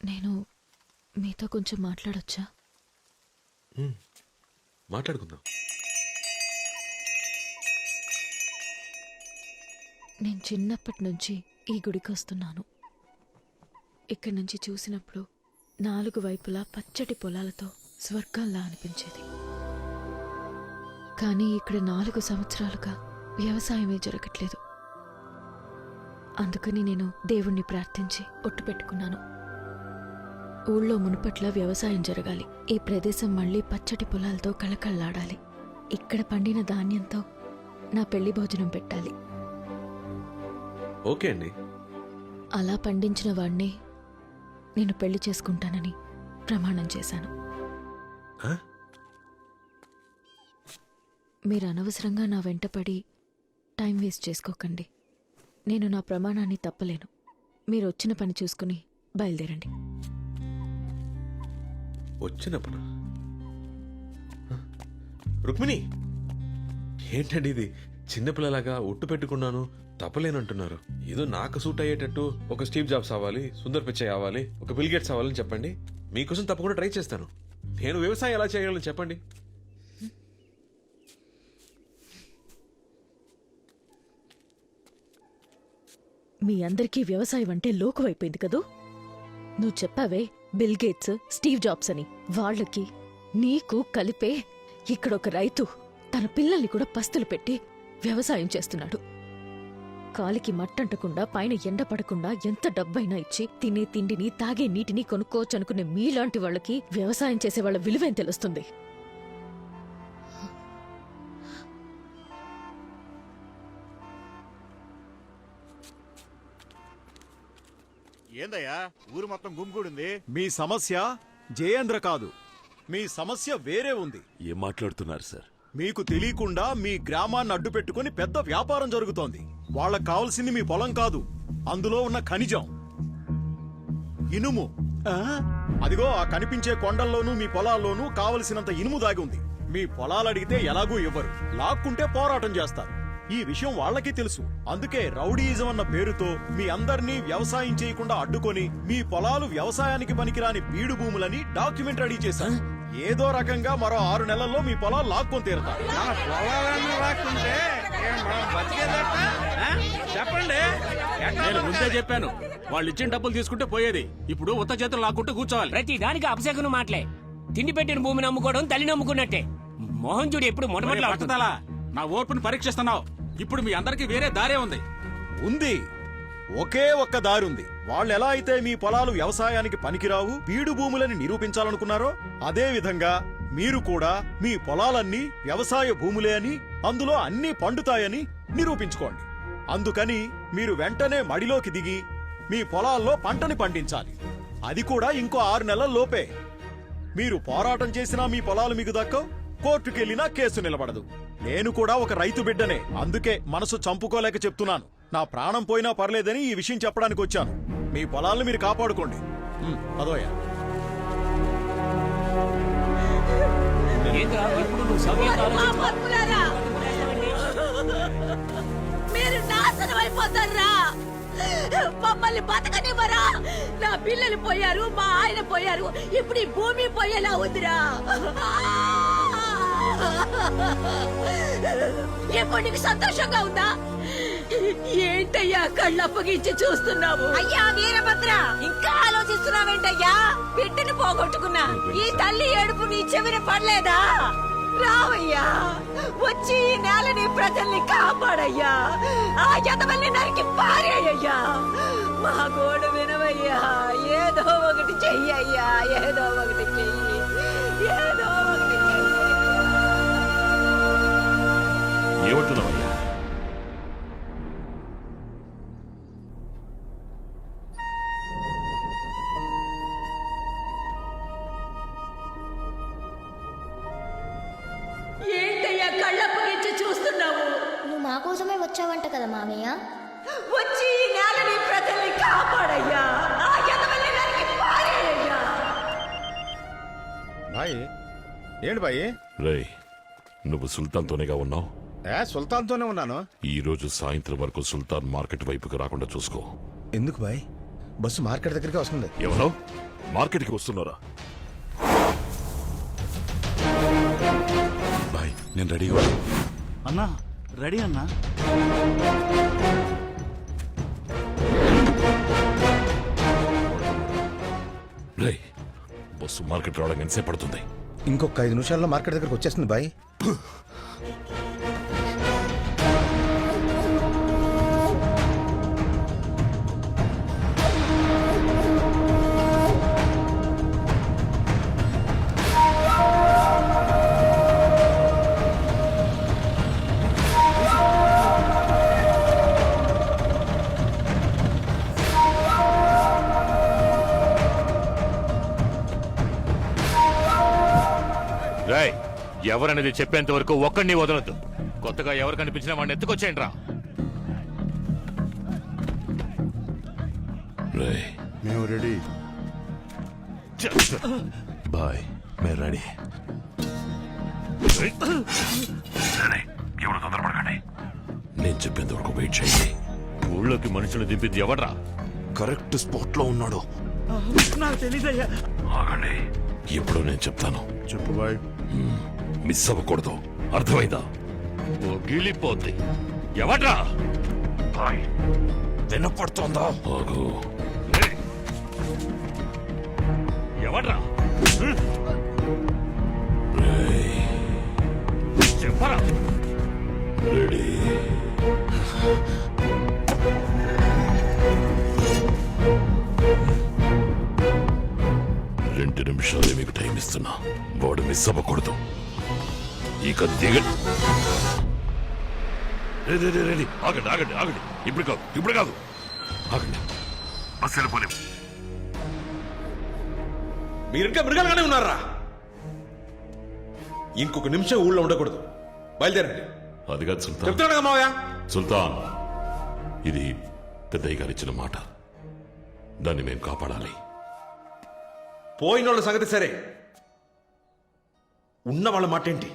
నేను మీతో కొంచెం మాట్లాడొచ్చా? మాట్లాడుకుందాం. నేను చిన్నప్పటి నుంచి ఈ గుడికి వస్తున్నాను. ఇక్కడి నుంచి చూసినప్పుడు 4 వైపులా పచ్చటి పొలాలతో స్వర్గంలా అనిపించేది. కానీ ఇక్కడ 4 సంవత్సరాలుగా వ్యవసాయమే జరగట్లేదు. అందుకని నేను దేవుణ్ణి ప్రార్థించి ఒట్టు పెట్టుకున్నాను. ఊళ్ళో మునుపట్ల వ్యవసాయం జరగాలి. ఈ ప్రదేశం మళ్ళీ పచ్చటి పొలాలతో కళకళలాడాలి. ఇక్కడ పండిన ధాన్యంతో నా పెళ్లి భోజనం పెట్టాలి. ఓకే అండి. అలా పండించిన వాణ్ణి నేను పెళ్లి చేసుకుంటానని ప్రమాణం చేశాను. మీరు అనవసరంగా నా వెంటపడి టైం వేస్ట్ చేసుకోకండి. నేను నా ప్రమాణాన్ని తప్పలేను. మీరు వచ్చిన పని చూసుకుని బయలుదేరండి. వచ్చిన పని? రుక్మిణి, ఏంటండి ఇది? చిన్నపిల్లలాగా ఒట్టు పెట్టుకున్నాను తప్పలేనంటున్నారు. ఏదో నాకు సూట్ అయ్యేటట్టు ఒక స్టీవ్ జాబ్స్ అవ్వాలి, సుందర్ పిచ్చయ్ అవ్వాలి, ఒక బిల్ గేట్స్ అవ్వాలని చెప్పండి. మీకోసం తప్పకుండా ట్రై చేస్తాను. నేను వ్యవసాయం ఎలా చేయగలను చెప్పండి. మీ అందరికీ వ్యవసాయం అంటే లోకువైపోయింది కదూ. నువ్వు చెప్పావే బిల్ గేట్స్, స్టీవ్ జాబ్స్ అని. వాళ్ళకి నీకు కలిపే ఇక్కడొక రైతు తన పిల్లల్ని కూడా పస్తులు పెట్టి వ్యవసాయం చేస్తున్నాడు. కాలికి మట్టంటకుండా, పైన ఎండ పడకుండా ఎంత డబ్బైనా ఇచ్చి తినే తిండిని, తాగే నీటిని కొనుక్కోవచ్చనుకునే మీలాంటి వాళ్ళకి వ్యవసాయం చేసే వాళ్ళ విలువేం తెలుస్తుంది? ఏందయ్యా ఊరు మొత్తం గుమ్మిగూడింది? మీ సమస్య జయేంద్ర కాదు, మీ సమస్య వేరే ఉంది. ఏం మాట్లాడుతున్నారు సార్? మీకు తెలియకుండా మీ గ్రామాన్ని అడ్డు పెట్టుకుని పెద్ద వ్యాపారం జరుగుతోంది. వాళ్ళకు కావలసింది మీ పొలం కాదు, అందులో ఉన్న ఖనిజం, ఇనుము. అదిగో ఆ కనిపించే కొండల్లోనూ మీ పొలాల్లోనూ కావలసినంత ఇనుము దాగి ఉంది. మీ పొలాలు అడిగితే ఎలాగూ ఇవ్వరు, లాక్కుంటే పోరాటం చేస్తారు. ఈ విషయం వాళ్ళకి తెలుసు. అందుకే రౌడీయిజం అన్న పేరుతో మీ అందర్నీ వ్యవసాయం చేయకుండా అడ్డుకొని మీ పొలాలు వ్యవసాయానికి పనికిరాని బీడు భూములని డాక్యుమెంట్ రెడీ చేశారు. ఏదో రకంగా మరో 6 నెలల్లో మీ పొలాలు లాక్కొని తీరుతారు. చెప్పండి. నేను ముందే చెప్పాను, వాళ్ళు ఇచ్చిన డబ్బులు తీసుకుంటే పోయేది. ఇప్పుడు ఉత్త చేతులు లాక్కుంటూ కూర్చోవాలి. ప్రతి దానికి అపశకును మాటలే. తిండి పెట్టిన భూమిని అమ్ముకోవడం తల్లి నమ్ముకున్నట్టే. మోహన్ చూడు ఎప్పుడు మొట్టమొదటి నా ఓర్పుని పరీక్షిస్తున్నావు. ఇప్పుడు మీ అందరికి వేరే దారే ఉంది. ఉంది, ఒకే ఒక్క దారుంది. వాళ్ళెలా అయితే మీ పొలాలు వ్యవసాయానికి పనికిరావు, బీడు భూములని నిరూపించాలనుకున్నారో అదే విధంగా మీరు కూడా మీ పొలాలన్నీ వ్యవసాయ భూములే అని, అందులో అన్నీ పండుతాయని నిరూపించుకోండి. అందుకని మీరు వెంటనే మడిలోకి దిగి మీ పొలాల్లో పంటని పండించాలి. అది కూడా ఇంకో 6 నెలల్లోపే. మీరు పోరాటం చేసినా మీ పొలాలు మీకు దక్కవు, కోర్టుకెళ్లినా కేసు నిలబడదు. నేను కూడా ఒక రైతు బిడ్డనే, అందుకే మనసు చంపుకోలేక చెప్తున్నాను. నా ప్రాణం పోయినా పర్లేదని ఈ విషయం చెప్పడానికి వచ్చాను. మీ పొలాలను మీరు కాపాడుకోండి. అదోయా మీరు నాశనం అయిపోతారా? మమ్మల్ని బతకనివ్వరా? నా పిల్లలు పోయారు, మా ఆయన పోయారు, ఇప్పుడు ఈ భూమి పోయేలా ఉందిరా. ఇప్పుడు నీకు సంతోషంగా ఉందా? ఏంటయ్యా కళ్ళప్పగించి చూస్తున్నావు? అయ్యా వీరభద్ర, ఇంకా ఆలోచిస్తున్నావేంటయ్యా? బిడ్డని పోగొట్టుకున్నా ఈ తల్లి ఏడుపు నీ చెవిన పడలేదా? రావయ్యా, వచ్చి ఈ నేలని ప్రజల్ని కాపాడయ్యా. ఆ యదవల్ని నరికి పారేయ్యా. మా గోడు వినవయ్యా. ఏదో ఒకటి చెయ్యయ్యా, ఏదో ఒకటి చెయ్యి, ఏదో ఒకటి చెయ్యి. ఏమంటున్నావయ్యా? ఏంటయ్యా కళ్ళప్పగించి చూస్తున్నావు? నువ్వు మా కోసమే వచ్చావంట కదా మామయ్య. వచ్చి ఈ నేలని ప్రజల్ని కాపాడయ్యా. ఆ యదవల్ని నరికి పారేయ్యా. బాయ్ ఏంటి బాయ్? రేయ్, నువ్వు సుల్తాన్తోనేగా ఉన్నావు? సుల్తాన్తోనే ఉన్నాను. ఈ రోజు సాయంత్రం వరకు సుల్తాన్ మార్కెట్ వైపుకి రాకుండా చూసుకో. ఎందుకు బాయ్? బస్సు మార్కెట్ దగ్గరికి వస్తుంది. ఎవరో మార్కెట్కి వస్తున్నారా? బాయ్ నేను రెడీగా అన్నా రెడీ అన్నా. రే, బస్సు మార్కెట్ రావడానికి ఎంతసేపు పడుతుంది? ఇంకొక 5 నిమిషాల్లో మార్కెట్ దగ్గరకు వచ్చేస్తుంది బాయ్. రాయ్, ఎవరనేది చెప్పేంత వరకు ఒక్కడిని వదలొద్దు. కొత్తగా ఎవరు కనిపించినా వాడిని ఎత్తుకొచ్చేయండి రా. రేయ్, మేము రెడీ బాయ్ మే రెడీ. ఎవరు తొందరపడకండి. నేను చెప్పేంత వరకు వెయిట్ చేయండి. ఊళ్ళోకి మనుషులు దింపింది ఎవడ్రా? కరెక్ట్ స్పాట్ లో ఉన్నాడు. నాకు తెలీదయ్యా. ఆగండి, ఎప్పుడు నేను చెప్తాను. చెప్పు బాయ్. మిస్ అవ్వకూడదు, అర్థమైందా? ఓ గిలిపోద్ది. ఎవడ్రా? వినపడుతోందా? ఆగు. ఎవడ్రా? రేయ్, చెప్పరా. రెడీ. 2 నిమిషాలే మీకు టైం ఇస్తున్నా. వాడు మిస్ అవ్వకూడదు. ఇక దిగ. ఆగండి ఆగండి ఆగండి. ఇప్పుడు కాదు ఆగండి. బస్సు వెళ్ళిపోలేము. మీరు ఇంకా మృగాలుగానే ఉన్నారా? ఇంకొక నిమిషం ఊళ్ళో ఉండకూడదు. బయలుదేరండి. అది కాదు సుల్తాన్. చెప్తున్నాడు కదా మావయ్య. సుల్తాన్, ఇది పెద్దయ్య గారు ఇచ్చిన మాట. దాన్ని మేము కాపాడాలి. పోయిన వాళ్ళ సంగతి సరే, ఉన్న వాళ్ళ మాట ఏంటి?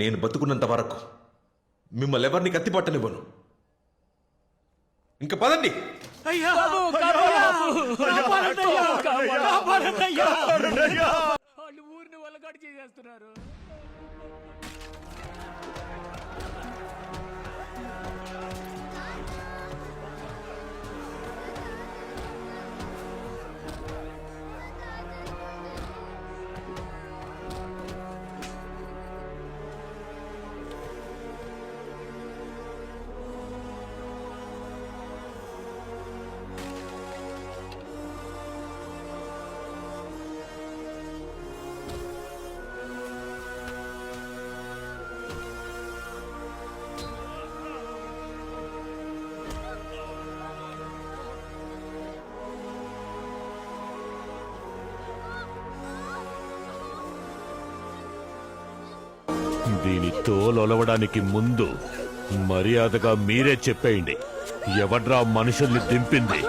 నేను బతుకున్నంత వరకు మిమ్మల్ని ఎవరిని కత్తిపట్టనివ్వను. ఇంకా పదండి. వాళ్ళు ఊరిని వల్లగాడు చేసేస్తున్నారు. దీని తోలొలవడానికి ముందు మర్యాదగా మీరే చెప్పేయండి, ఎవడ్రా మనుషుల్ని దింపింది?